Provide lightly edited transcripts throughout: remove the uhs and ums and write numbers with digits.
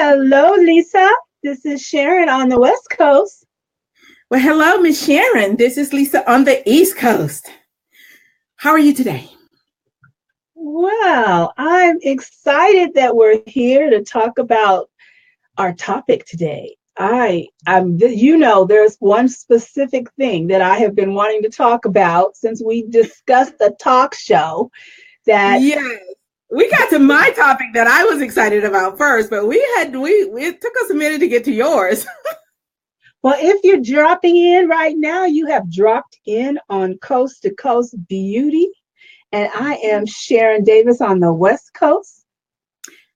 Hello, Lisa. This is Sharon on the West Coast. Well, hello, Miss Sharon. This is Lisa on the East Coast. How are you today? Well, I'm excited that we're here to talk about our topic today. There's one specific thing that I have been wanting to talk about since we discussed the talk show that Yes. We got to my topic that I was excited about first, but it took us a minute to get to yours. Well, if you're dropping in right now, you have dropped in on Coast to Coast Beauty. And I am Sharon Davis on the West Coast.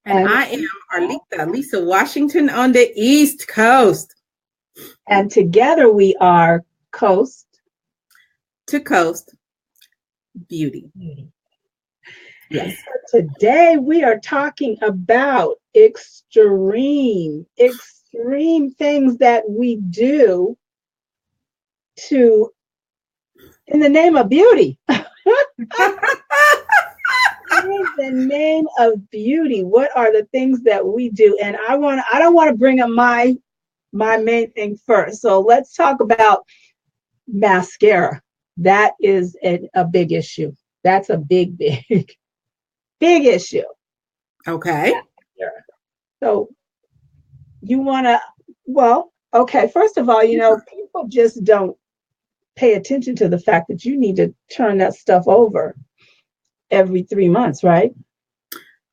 And I am Arlita, Lisa Washington on the East Coast. And together we are Coast to Coast Beauty. Yes. Today we are talking about extreme things that we do in the name of beauty. In the name of beauty, what are the things that we do? And I don't want to bring up my main thing first. So let's talk about mascara. That is a big issue. That's a big issue. Okay. Mascara. So you want to, okay, first of all, people just don't pay attention to the fact that you need to turn that stuff over every 3 months, right?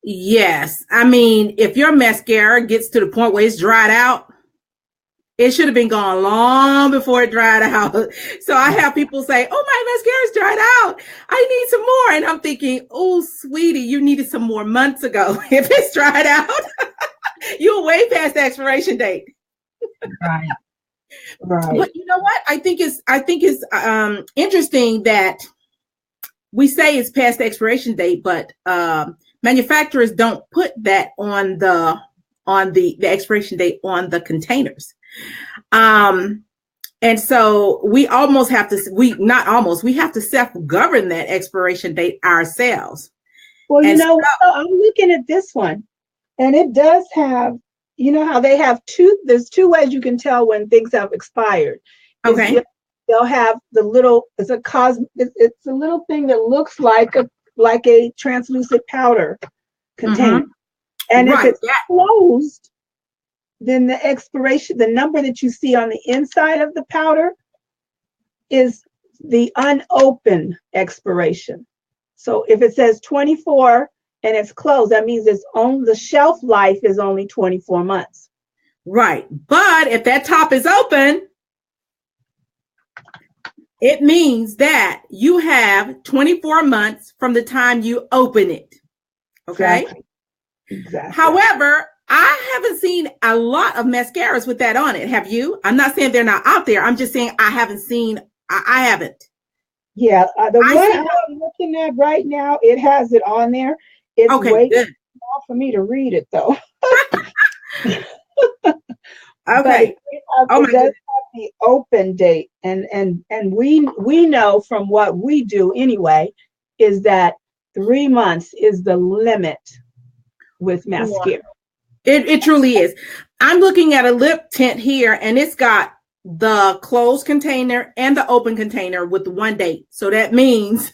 Yes. I mean, if your mascara gets to the point where it's dried out, it should have been gone long before it dried out. So I have people say, oh, my mascara's dried out. I need some more. And I'm thinking, oh, sweetie, you needed some more months ago. If it's dried out, you're way past the expiration date. Right. But you know what? I think it's interesting that we say it's past the expiration date, but manufacturers don't put that on the expiration date on the containers. And so we have to self-govern that expiration date ourselves. Well, I'm looking at this one, and it does have, how they have there's two ways you can tell when things have expired. Okay. They'll have it's a little thing that looks like a translucent powder container. Mm-hmm. And if it's closed, then the number that you see on the inside of the powder is the unopened expiration. So if it says 24 and it's closed, that means the shelf life is only 24 months. Right. But if that top is open, it means that you have 24 months from the time you open it. Okay. Exactly. However, I haven't seen a lot of mascaras with that on it. Have you? I'm not saying they're not out there. I'm just saying I haven't. Yeah. The one I'm looking at right now, it has it on there. It's way too small for me to read it, though. Okay. It does have the open date, and we know from what we do anyway is that 3 months is the limit with mascara. It truly is. I'm looking at a lip tint here, and it's got the closed container and the open container with one date. So that means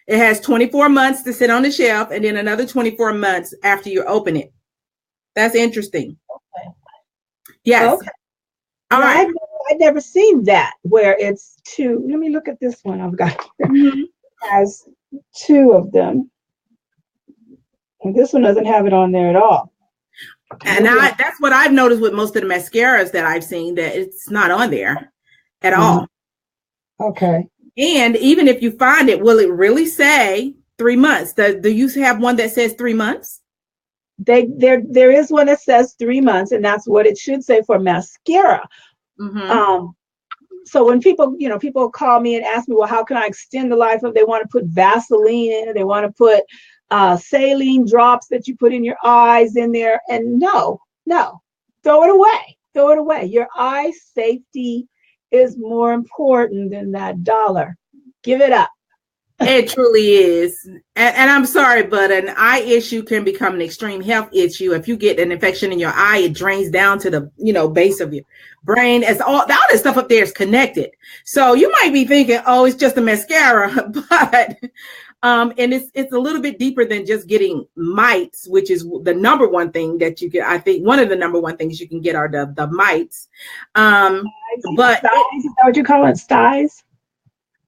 it has 24 months to sit on the shelf, and then another 24 months after you open it. That's interesting. Okay. Yes. Okay. All right. I've never seen that where it's two. Let me look at this one. I've got it has two of them, and this one doesn't have it on there at all. And that's what I've noticed with most of the mascaras that I've seen, that it's not on there at all. Okay. And even if you find it, will it really say 3 months? Do you have one that says 3 months? There is one that says 3 months, and that's what it should say for mascara. Mm-hmm. So when people call me and ask me, well, how can I extend the life of? They want to put Vaseline in it. They want to put saline drops that you put in your eyes in there. And no, throw it away. Your eye safety is more important than that dollar. Give it up. It truly is. And I'm sorry, but an eye issue can become an extreme health issue. If you get an infection in your eye, it drains down to the, base of your brain. As all that stuff up there is connected. So you might be thinking, oh, it's just a mascara, but and it's a little bit deeper than just getting mites, which is the number one thing that you get. I think one of the number one things you can get are the mites. But is that what you call it? Styes?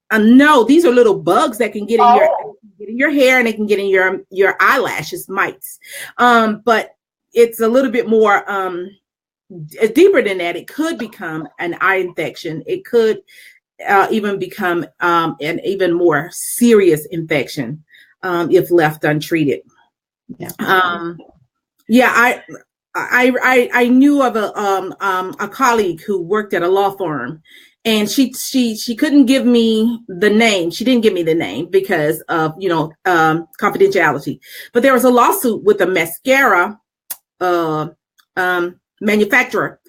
No, these are little bugs that can get in your hair, and they can get in your eyelashes, mites. But it's a little bit more deeper than that. It could become an eye infection. It could even become an even more serious infection if left untreated. Yeah. I knew of a colleague who worked at a law firm, and she couldn't give me the name. She didn't give me the name because of confidentiality. But there was a lawsuit with a mascara manufacturer,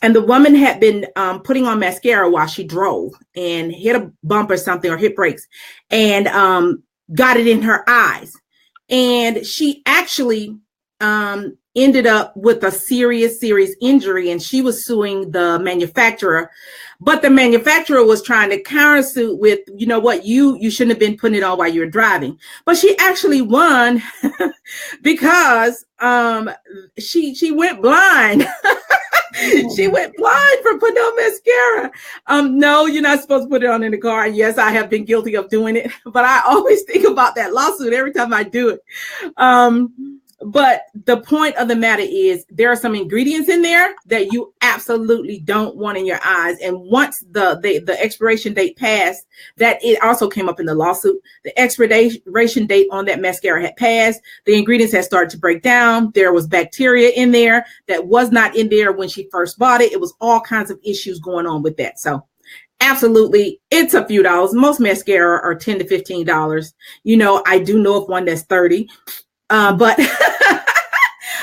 and the woman had been putting on mascara while she drove and hit a bump or something, or hit brakes, and got it in her eyes, and she actually ended up with a serious injury, and she was suing the manufacturer. But the manufacturer was trying to countersuit with, you shouldn't have been putting it on while you were driving. But she actually won because she went blind. She went blind for putting on mascara. No, you're not supposed to put it on in the car. Yes, I have been guilty of doing it, but I always think about that lawsuit every time I do it. But the point of the matter is, there are some ingredients in there that you absolutely don't want in your eyes. And once the expiration date passed, that it also came up in the lawsuit. The expiration date on that mascara had passed. The ingredients had started to break down. There was bacteria in there that was not in there when she first bought it. It was all kinds of issues going on with that. So absolutely, it's a few dollars. Most mascara are $10 to $15. I do know of one that's $30. But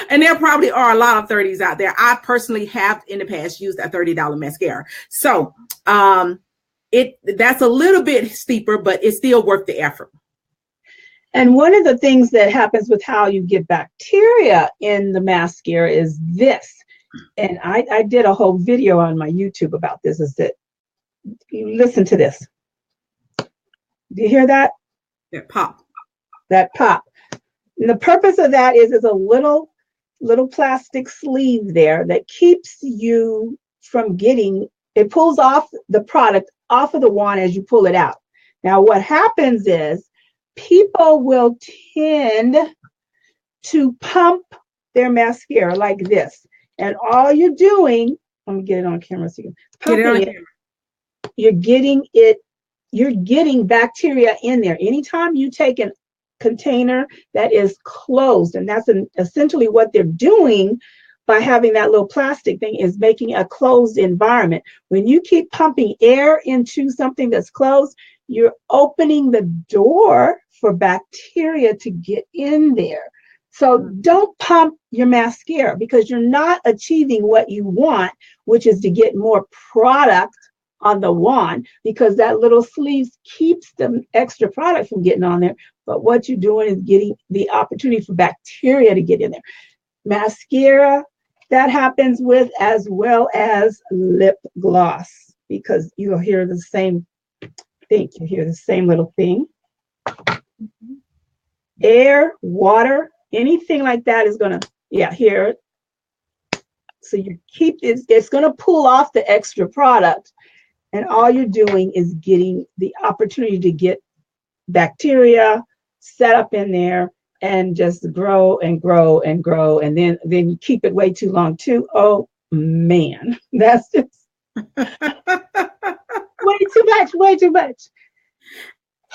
and there probably are a lot of 30s out there. I personally have in the past used a $30 mascara. So that's a little bit steeper, but it's still worth the effort. And one of the things that happens with how you get bacteria in the mascara is this. And I did a whole video on my YouTube about this, is that you listen to this. Do you hear that? That pop. That pop. And the purpose of that is a little plastic sleeve there that keeps you from getting, it pulls off the product off of the wand as you pull it out. Now, what happens is people will tend to pump their mascara like this. And all you're doing, let me get it on camera so you can pump it. You're getting bacteria in there. Anytime you take an container that is closed, and that's essentially what they're doing by having that little plastic thing, is making a closed environment. When you keep pumping air into something that's closed, you're opening the door for bacteria to get in there. So don't pump your mascara, because you're not achieving what you want, which is to get more product on the wand, because that little sleeve keeps the extra product from getting on there. But what you're doing is getting the opportunity for bacteria to get in there. Mascara, that happens with, as well as lip gloss, because you'll hear the same thing. You hear the same little thing. Air, water, anything like that is going to, hear it. So you keep it, it's going to pull off the extra product. And all you're doing is getting the opportunity to get bacteria set up in there and just grow and grow and grow. And then you keep it way too long too. Oh man, that's just way too much.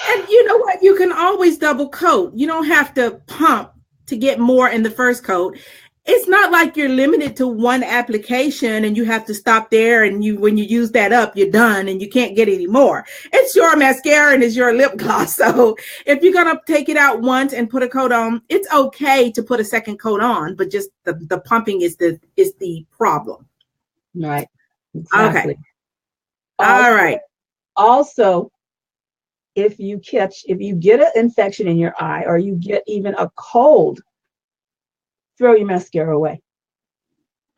And you know what? You can always double coat. You don't have to pump to get more in the first coat. It's not like you're limited to one application and you have to stop there, and when you use that up, you're done and you can't get any more. It's your mascara and it's your lip gloss. So if you're going to take it out once and put a coat on, it's okay to put a second coat on, but just the pumping is the problem. Right. Exactly. Okay. All right. Also, if you get an infection in your eye or you get even a cold, throw your mascara away.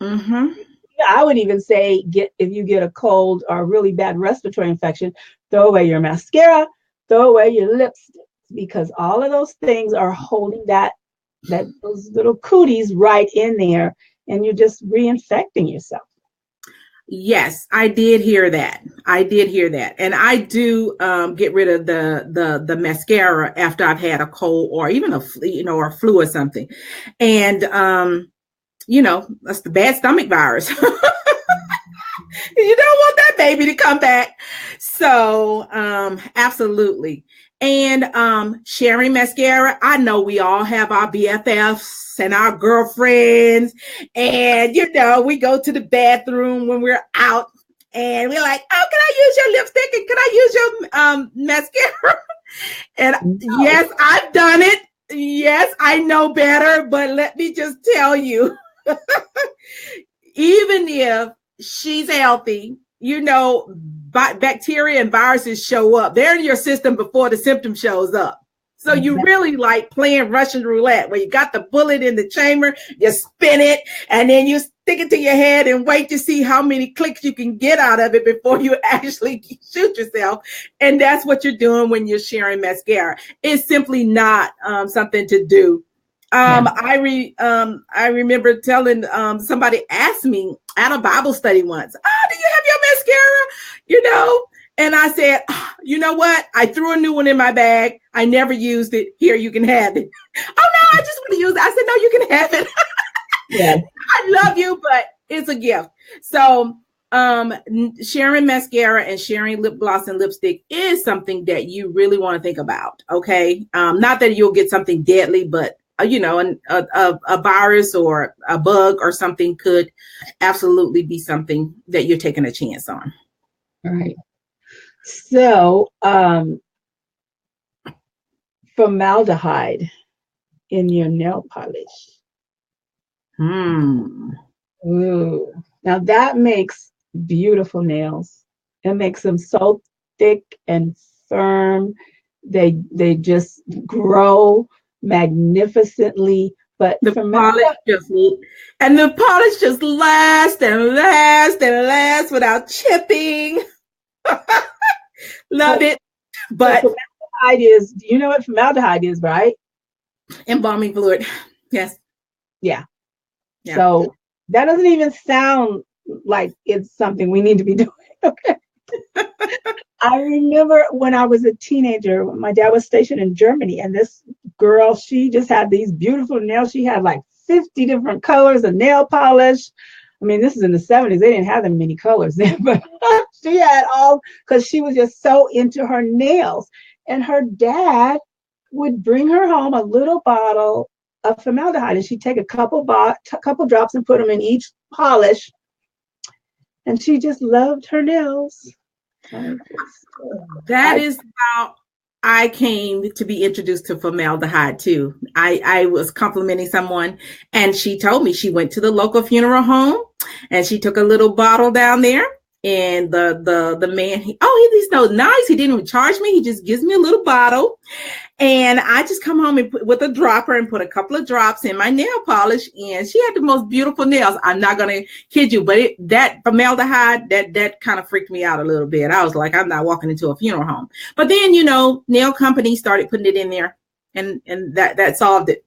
I would even say if you get a cold or a really bad respiratory infection, throw away your mascara, throw away your lipstick, because all of those things are holding those little cooties right in there, and you're just reinfecting yourself. Yes, I did hear that. And I do get rid of the mascara after I've had a cold or even a flu or something. And that's the bad stomach virus. You don't want that baby to come back. So absolutely. And sharing mascara, I know we all have our BFFs and our girlfriends, and we go to the bathroom when we're out and we're like, oh, can I use your lipstick and can I use your mascara? And yes, I've done it. Yes, I know better, but let me just tell you, even if she's healthy, bacteria and viruses show up. They're in your system before the symptom shows up. So you really like playing Russian roulette, where you got the bullet in the chamber, you spin it, and then you stick it to your head and wait to see how many clicks you can get out of it before you actually shoot yourself. And that's what you're doing when you're sharing mascara. It's simply not something to do. I remember telling somebody asked me at a Bible study once, do you have your mascara? And I said, you know what? I threw a new one in my bag. I never used it. Here, you can have it. Oh no, I just want to use it. I said, no, you can have it. Yeah. I love you, but it's a gift. So sharing mascara and sharing lip gloss and lipstick is something that you really want to think about. Okay. Not that you'll get something deadly, but a virus or a bug or something could absolutely be something that you're taking a chance on. All right. So, formaldehyde in your nail polish. Ooh. Now that makes beautiful nails. It makes them so thick and firm. They just grow magnificently. But the polish just lasts and lasts and lasts without chipping. Love it. But formaldehyde is, do you know what formaldehyde is, right? Embalming fluid. Yes. Yeah. So that doesn't even sound like it's something we need to be doing. Okay. I remember when I was a teenager, my dad was stationed in Germany, and this girl, she just had these beautiful nails. She had like 50 different colors of nail polish. I mean, this is in the 70s. They didn't have that many colors then, but she had all, because she was just so into her nails. And her dad would bring her home a little bottle of formaldehyde, and she'd take a couple drops and put them in each polish. And she just loved her nails. That is how I came to be introduced to formaldehyde too. I was complimenting someone, and she told me she went to the local funeral home and she took a little bottle down there, and the man, he's so nice. He didn't even charge me. He just gives me a little bottle, and I just come home and with a dropper and put a couple of drops in my nail polish, and she had the most beautiful nails. I'm not gonna kid you, but that formaldehyde, that kind of freaked me out a little bit. I was like, I'm not walking into a funeral home. But then, nail companies started putting it in there, and that solved it.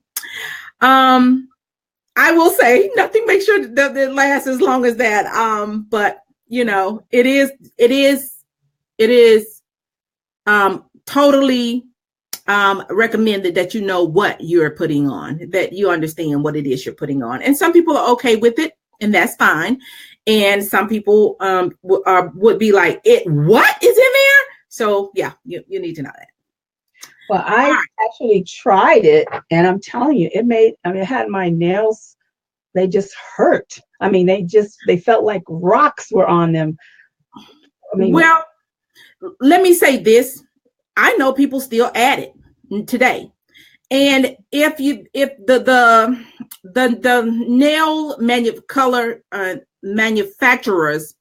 I will say nothing makes sure that it lasts as long as that. But it is totally recommended that you know what you're putting on, that you understand what it is you're putting on. And some people are okay with it, and that's fine. And some people would be like, what is in there? So yeah, you need to know that. Well, I actually tried it, and I'm telling you, it had my nails, they just hurt. I mean, they felt like rocks were on them. Well, let me say this. I know people still add it today. And if the nail color manufacturers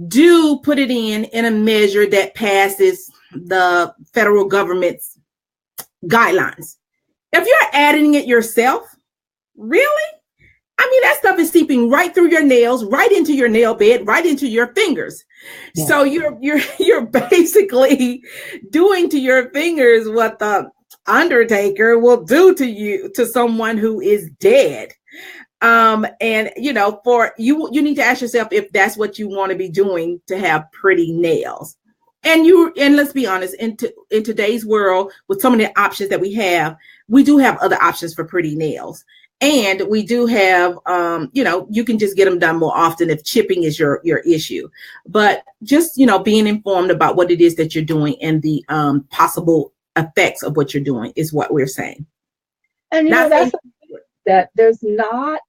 do put it in a measure that passes the federal government's guidelines. If you're adding it yourself, really? I mean, that stuff is seeping right through your nails, right into your nail bed, right into your fingers. Yeah. So you're basically doing to your fingers what the undertaker will do to you, to someone who is dead. And for you need to ask yourself if that's what you want to be doing to have pretty nails. And let's be honest, in today's world, with so many options that we do have other options for pretty nails. And we do have, you can just get them done more often if chipping is your issue. But just, being informed about what it is that you're doing and the possible effects of what you're doing is what we're saying. And that's that there's not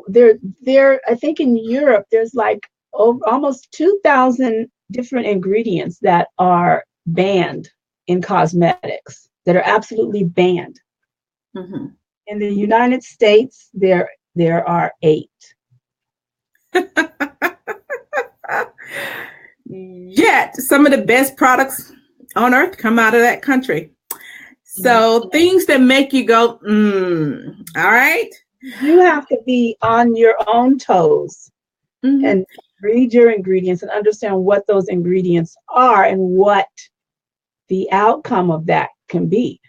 there. I think in Europe there's like almost 2,000 different ingredients that are banned in cosmetics, that are absolutely banned. Mm-hmm. In the United States, there are 8. Yet some of the best products on earth come out of that country. So things that make you go, all right. You have to be on your own toes and read your ingredients and understand what those ingredients are and what the outcome of that can be.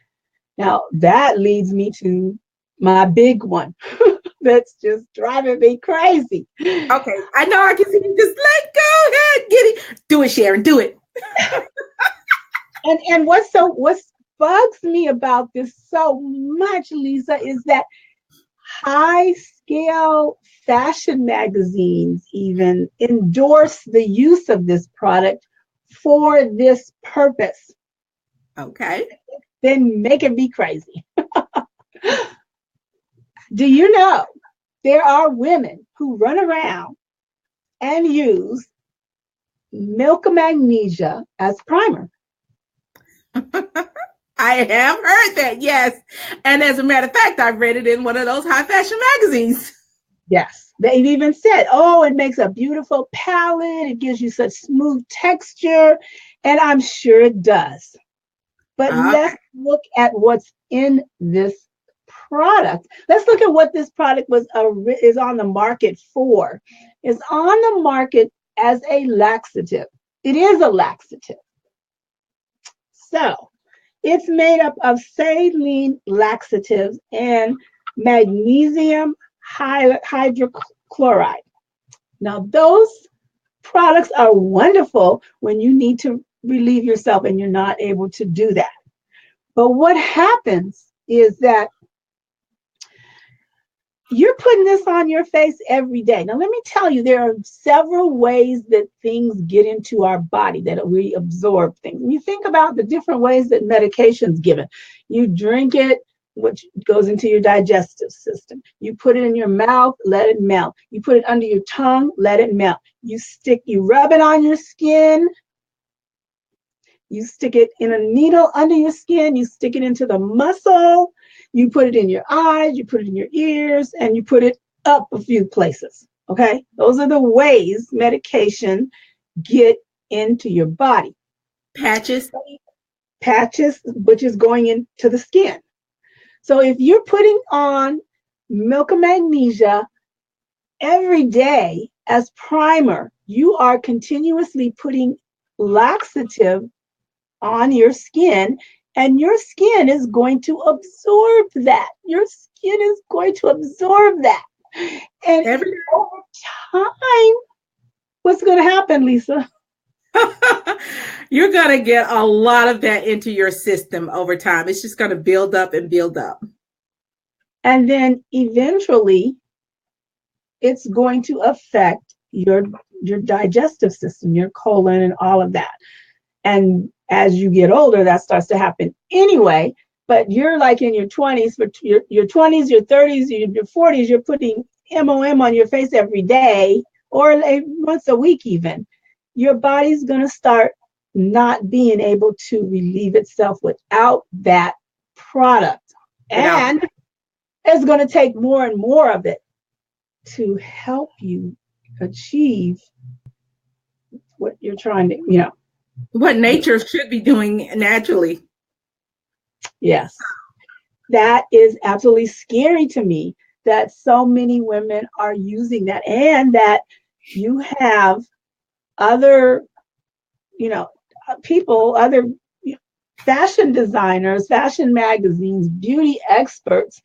Now, that leads me to my big one that's just driving me crazy. Okay, I know I can see you just like, go ahead, get it. Do it, Sharon, do it. And what bugs me about this so much, Lisa, is that high-scale fashion magazines even endorse the use of this product for this purpose. Okay. Then making me crazy. Do you know there are women who run around and use milk of magnesia as primer? I have heard that, yes. And as a matter of fact, I've read it in one of those high fashion magazines. Yes. They've even said, it makes a beautiful palette. It gives you such smooth texture. And I'm sure it does. But let's look at what's in this product. Let's look at what this product is on the market for. It's on the market as a laxative. It is a laxative. So it's made up of saline laxatives and magnesium hydrochloride. Now, those products are wonderful when you need to relieve yourself and you're not able to do that. But what happens is that you're putting this on your face every day. Now, let me tell you, there are several ways that things get into our body, that we absorb things. When you think about the different ways that medication's given, you drink it, which goes into your digestive system. You put it in your mouth, let it melt. You put it under your tongue, let it melt. You rub it on your skin. You stick it in a needle under your skin. You stick it into the muscle. You put it in your eyes, you put it in your ears, and you put it up a few places, okay? Those are the ways medication get into your body. Patches, which is going into the skin. So if you're putting on milk of magnesia every day as primer, you are continuously putting laxative on your skin, and your skin is going to absorb that. Your skin is going to absorb that. And over time, what's going to happen, Lisa? You're going to get a lot of that into your system over time. It's just going to build up and build up. And then eventually, it's going to affect your digestive system, your colon, and all of that. And as you get older, that starts to happen anyway. But you're like in your 20s, but your 20s, your 30s, your 40s, you're putting MOM on your face every day or once a week even. Your body's going to start not being able to relieve itself without that product. And it's going to take more and more of it to help you achieve what you're trying to, what nature should be doing naturally. Yes. That is absolutely scary to me that so many women are using that, and that you have other, people, other fashion designers, fashion magazines, beauty experts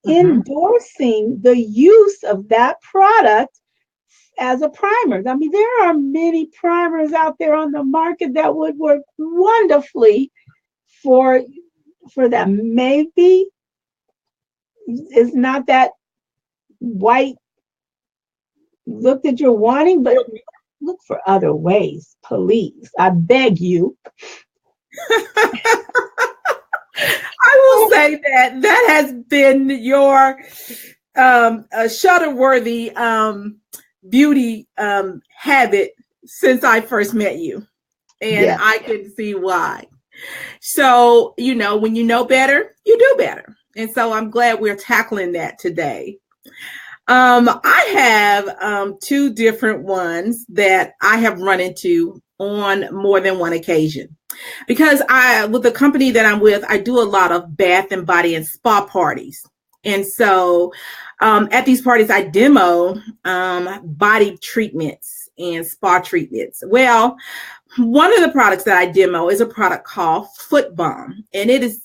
endorsing the use of that product as a primer. I mean, there are many primers out there on the market that would work wonderfully for that. Maybe it's not that white look that you're wanting, but look for other ways, please. I beg you. I will say that has been your shudder-worthy beauty habit since I first met you. And yes. I can see why. So, when you know better, you do better. And so I'm glad we're tackling that today. I have two different ones that I have run into on more than one occasion. Because with the company that I'm with, I do a lot of bath and body and spa parties. And so at these parties, I demo body treatments and spa treatments. Well, one of the products that I demo is a product called Foot Balm. And it is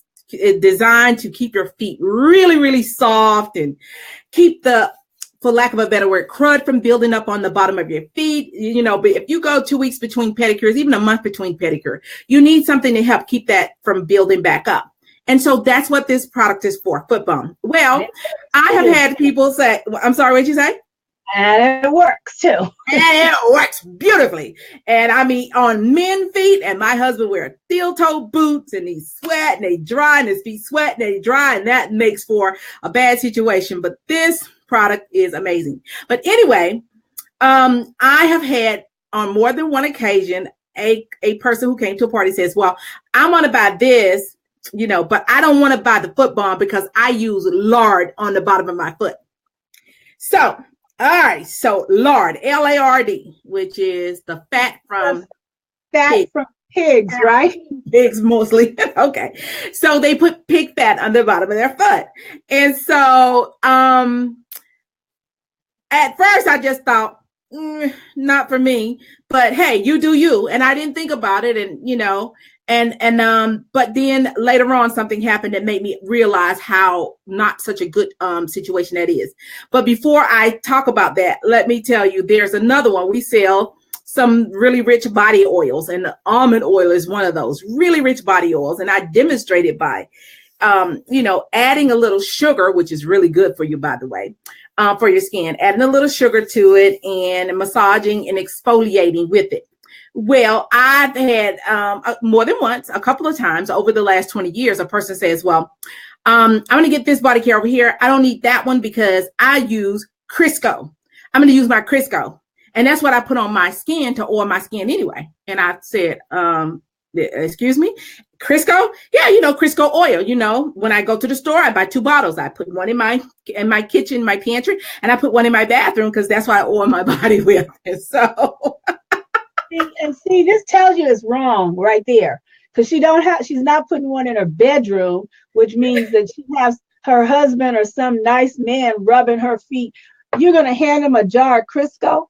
designed to keep your feet really, really soft and keep the, for lack of a better word, crud from building up on the bottom of your feet. But if you go 2 weeks between pedicures, even a month between pedicure, you need something to help keep that from building back up. And so that's what this product is for, Foot Balm. Well, I have had people say, I'm sorry, what'd you say? And it works too. And it works beautifully. And I mean, on men's feet, and my husband wears steel-toe boots, and he sweat, and they dry, and his feet sweat, and they dry, and that makes for a bad situation. But this product is amazing. But anyway, I have had on more than one occasion a person who came to a party says, well, I'm going to buy this, but I don't want to buy the Foot Balm because I use lard on the bottom of my foot. So, all right. So lard, L-A-R-D, which is the fat from pigs, right? Pigs mostly. Okay. So they put pig fat on the bottom of their foot. And so at first I just thought, not for me, but hey, you do you. And I didn't think about it. And, but then later on, something happened that made me realize how not such a good situation that is. But before I talk about that, let me tell you, there's another one. We sell some really rich body oils, and the almond oil is one of those really rich body oils. And I demonstrated by, adding a little sugar, which is really good for you, by the way, for your skin, adding a little sugar to it and massaging and exfoliating with it. Well, I've had more than once, a couple of times over the last 20 years, a person says, well, I'm going to get this body care over here. I don't need that one because I use Crisco. I'm going to use my Crisco. And that's what I put on my skin to oil my skin anyway. And I said, excuse me, Crisco? Yeah, Crisco oil. When I go to the store, I buy 2 bottles. I put one in my kitchen, my pantry, and I put one in my bathroom because that's what I oil my body with. And so... And see, this tells you it's wrong right there, because she's not putting one in her bedroom, which means that she has her husband or some nice man rubbing her feet. You're going to hand him a jar of Crisco?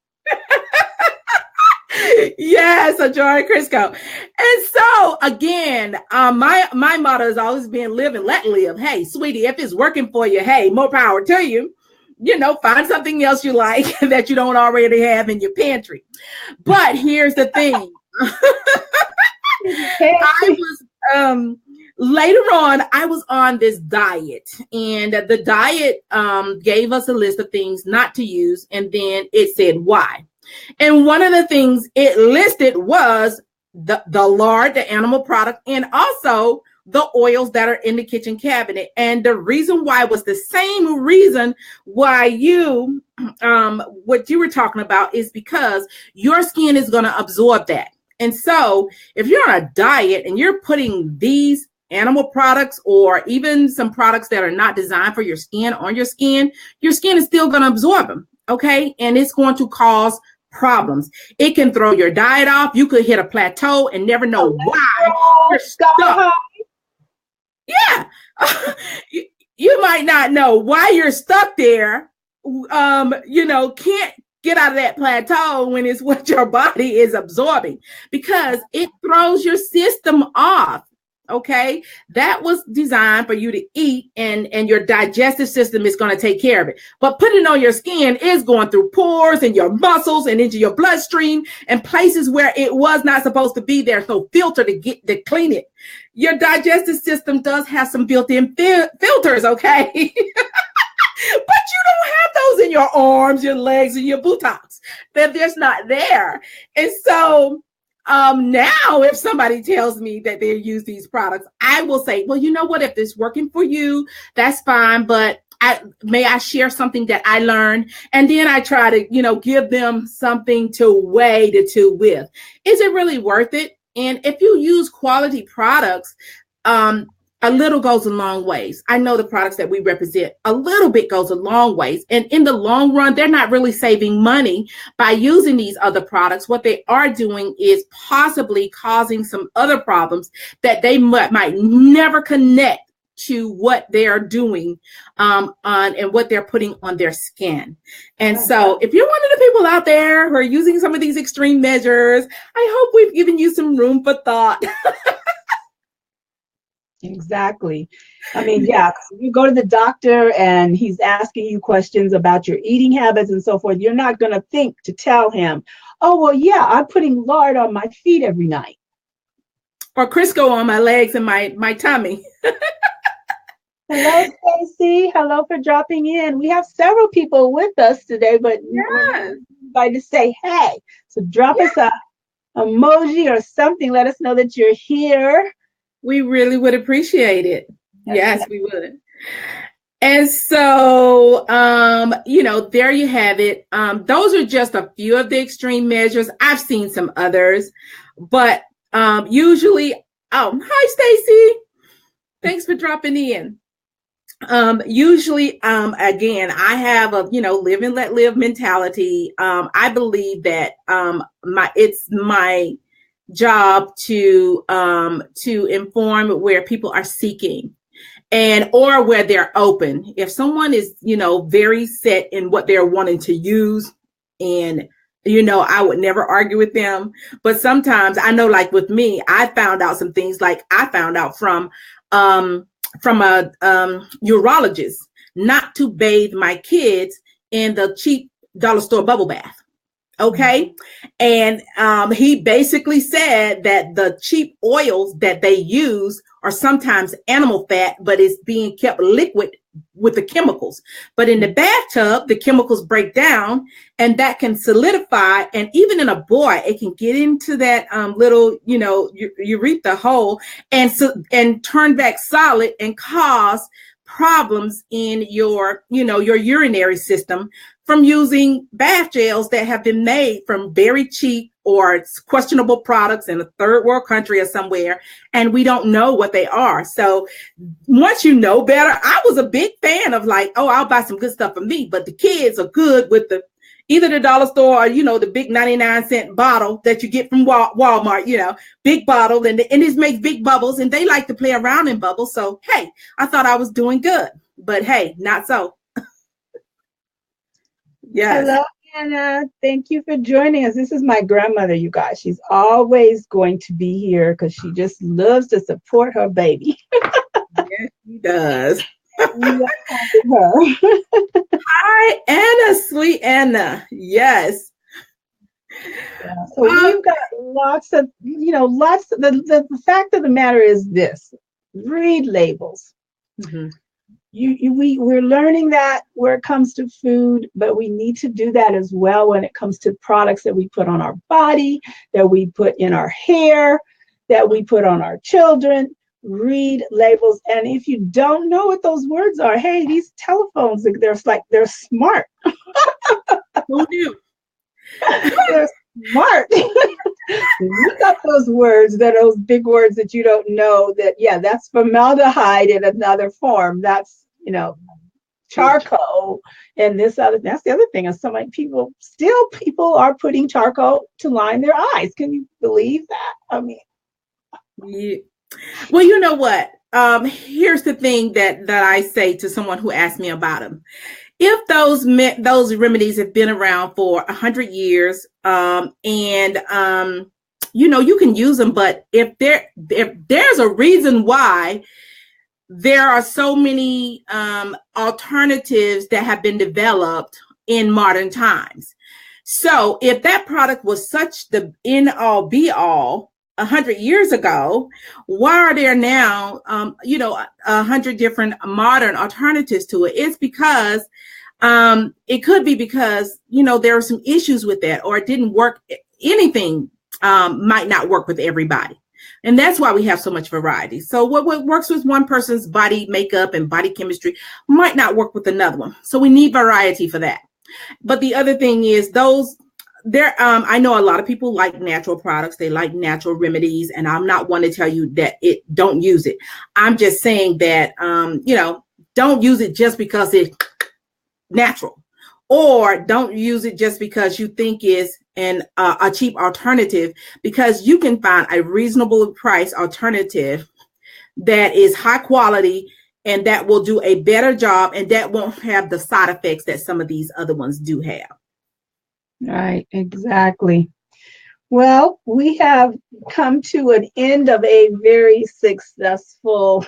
Yes, a jar of Crisco. And so again, my motto has always been live and let live. Hey, sweetie, if it's working for you, hey, more power to you. Find something else you like that you don't already have in your pantry. But here's the thing. I was later on, I was on this diet, and the diet gave us a list of things not to use, and then it said why. And one of the things it listed was the lard, the animal product, and also the oils that are in the kitchen cabinet. And the reason why was the same reason why what you were talking about is because your skin is going to absorb that. And so if you're on a diet and you're putting these animal products or even some products that are not designed for your skin on your skin is still going to absorb them. Okay. And it's going to cause problems. It can throw your diet off. You could hit a plateau and never know why you're stuck. Yeah. You might not know why you're stuck there. Can't get out of that plateau when it's what your body is absorbing, because it throws your system off. Okay, that was designed for you to eat, and your digestive system is going to take care of it. But putting it on your skin is going through pores and your muscles and into your bloodstream and places where it was not supposed to be. There's no filter to clean it. Your digestive system does have some built-in filters, okay? But you don't have those in your arms, your legs, and your buttocks. They're just not there. And so now if somebody tells me that they use these products, I will say, well, you know what? If it's working for you, that's fine. But may I share something that I learned? And then I try to, give them something to weigh the two with. Is it really worth it? And if you use quality products, a little goes a long ways. I know the products that we represent, a little bit goes a long ways. And in the long run, they're not really saving money by using these other products. What they are doing is possibly causing some other problems that they might never connect to what they're doing and what they're putting on their skin. And so if you're one of the people out there who are using some of these extreme measures, I hope we've given you some room for thought. Exactly. I mean, yeah, you go to the doctor and he's asking you questions about your eating habits and so forth. You're not going to think to tell him, oh, well, yeah, I'm putting lard on my feet every night. Or Crisco on my legs and my tummy. Hello, Stacy. Hello for dropping in. We have several people with us today, but everybody to say hey. So drop us a emoji or something. Let us know that you're here. We really would appreciate it. Yes, we would. And so, there you have it. Those are just a few of the extreme measures. I've seen some others, but usually, hi, Stacy. Thanks for dropping in. Usually, again, I have a, live and let live mentality. I believe that it's my job to inform where people are seeking or where they're open. If someone is, very set in what they're wanting to use, and I would never argue with them. But sometimes I know, like with me, I found out some things, like I found out from a urologist not to bathe my kids in the cheap dollar store bubble bath. Okay. And he basically said that the cheap oils that they use are sometimes animal fat, but it's being kept liquid with the chemicals. But in the bathtub, the chemicals break down and that can solidify. And even in a boy, it can get into that little, urethra hole and turn back solid and cause problems in your urinary system from using bath gels that have been made from very cheap or questionable products in a third world country or somewhere, and we don't know what they are. So once you know better, I was a big fan of like, oh, I'll buy some good stuff for me, but the kids are good with either the dollar store or, the big 99-cent bottle that you get from Walmart, big bottle, and this makes big bubbles, and they like to play around in bubbles. So, hey, I thought I was doing good, but hey, not so. Yes. Hello, Anna. Thank you for joining us. This is my grandmother, you guys. She's always going to be here because she just loves to support her baby. Yes, she does. Hi, Anna, sweet Anna. Yes. Yeah, so we've got lots of, the fact of the matter is this: read labels. Mm-hmm. We're learning that where it comes to food, but we need to do that as well when it comes to products that we put on our body, that we put in our hair, that we put on our children. Read labels. And if you don't know what those words are, hey, these telephones, they're smart. Who knew? They're smart. Look up those words, those big words that you don't know, that's formaldehyde in another form. That's, charcoal and this other. That's the other thing. Is so many people are putting charcoal to line their eyes. Can you believe that? I mean, yeah. Well, you know what? Here's the thing that I say to someone who asks me about them. If those remedies have been around for 100 years, and you can use them, but if there's a reason why there are so many alternatives that have been developed in modern times. So if that product was such the end all be all 100 years ago, why are there now 100 different modern alternatives to it? It's because it could be because there are some issues with that, or it didn't work. Anything might not work with everybody. And that's why we have so much variety. So what works with one person's body makeup and body chemistry might not work with another one. So we need variety for that. But the other thing is I know a lot of people like natural products. They like natural remedies. And I'm not one to tell you that don't use it. I'm just saying that, don't use it just because it's natural, or don't use it just because you think it's a cheap alternative, because you can find a reasonable price alternative that is high quality and that will do a better job and that won't have the side effects that some of these other ones do have. Right, exactly. Well, we have come to an end of a very successful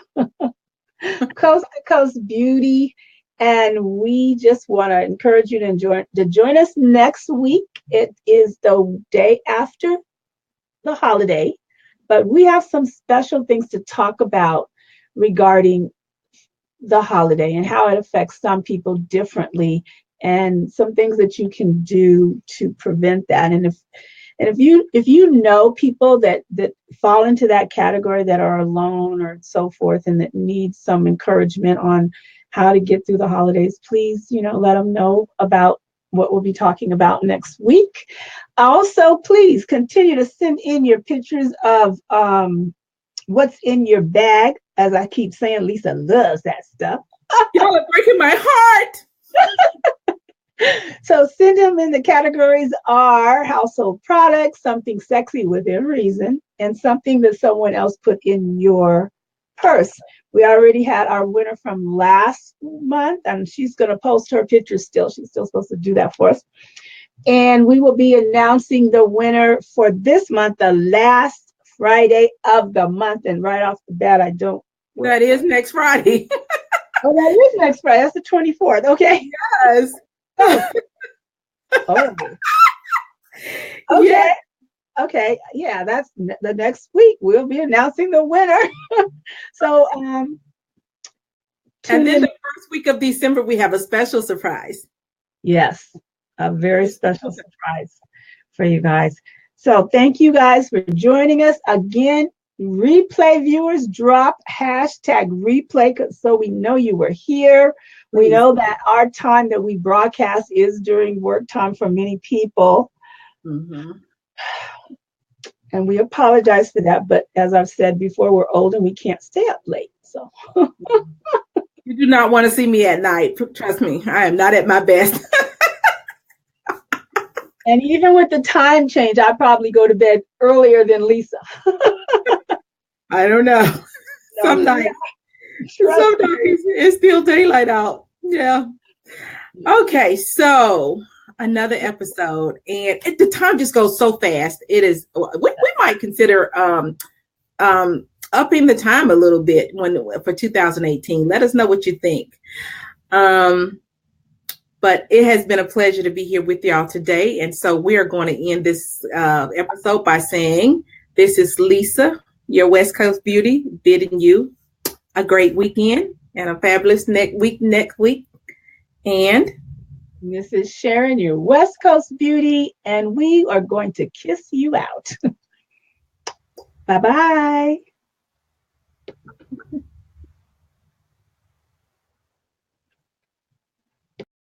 Coast to Coast Beauty. And we just want to encourage you to join us next week. It is the day after the holiday, but we have some special things to talk about regarding the holiday and how it affects some people differently, and some things that you can do to prevent that. And if you know people that fall into that category, that are alone or so forth, and that need some encouragement on how to get through the holidays, please, let them know about what we'll be talking about next week. Also, please continue to send in your pictures of what's in your bag. As I keep saying, Lisa loves that stuff. Y'all are breaking my heart. So send them in. The categories are household products, something sexy within reason, and something that someone else put in your purse. We already had our winner from last month, and she's going to post her picture still. She's still supposed to do that for us. And we will be announcing the winner for this month, the last Friday of the month. And right off the bat, that is next Friday. Oh, that is next Friday. That's the 24th. Okay. Yes. Oh. Okay. Yeah. Okay. Yeah, that's the next week. We'll be announcing the winner. So, and then the first week of December, we have a special surprise. Yes, a very special surprise for you guys. So thank you guys for joining us. Again, replay viewers, drop hashtag replay so we know you were here. Please. We know that our time that we broadcast is during work time for many people. Mm-hmm. And we apologize for that. But as I've said before, we're old and we can't stay up late. So you do not want to see me at night. Trust me, I am not at my best. And even with the time change, I probably go to bed earlier than Lisa. I don't know. Some nights it's still daylight out. Yeah. Okay, so another episode, and the time just goes so fast. It is. We might consider upping the time a little bit for 2018. Let us know what you think. But it has been a pleasure to be here with y'all today. And so we are going to end this episode by saying, this is Lisa, your West Coast Beauty, bidding you a great weekend and a fabulous next week. And this is Sharon, your West Coast Beauty, and we are going to kiss you out. Bye-bye.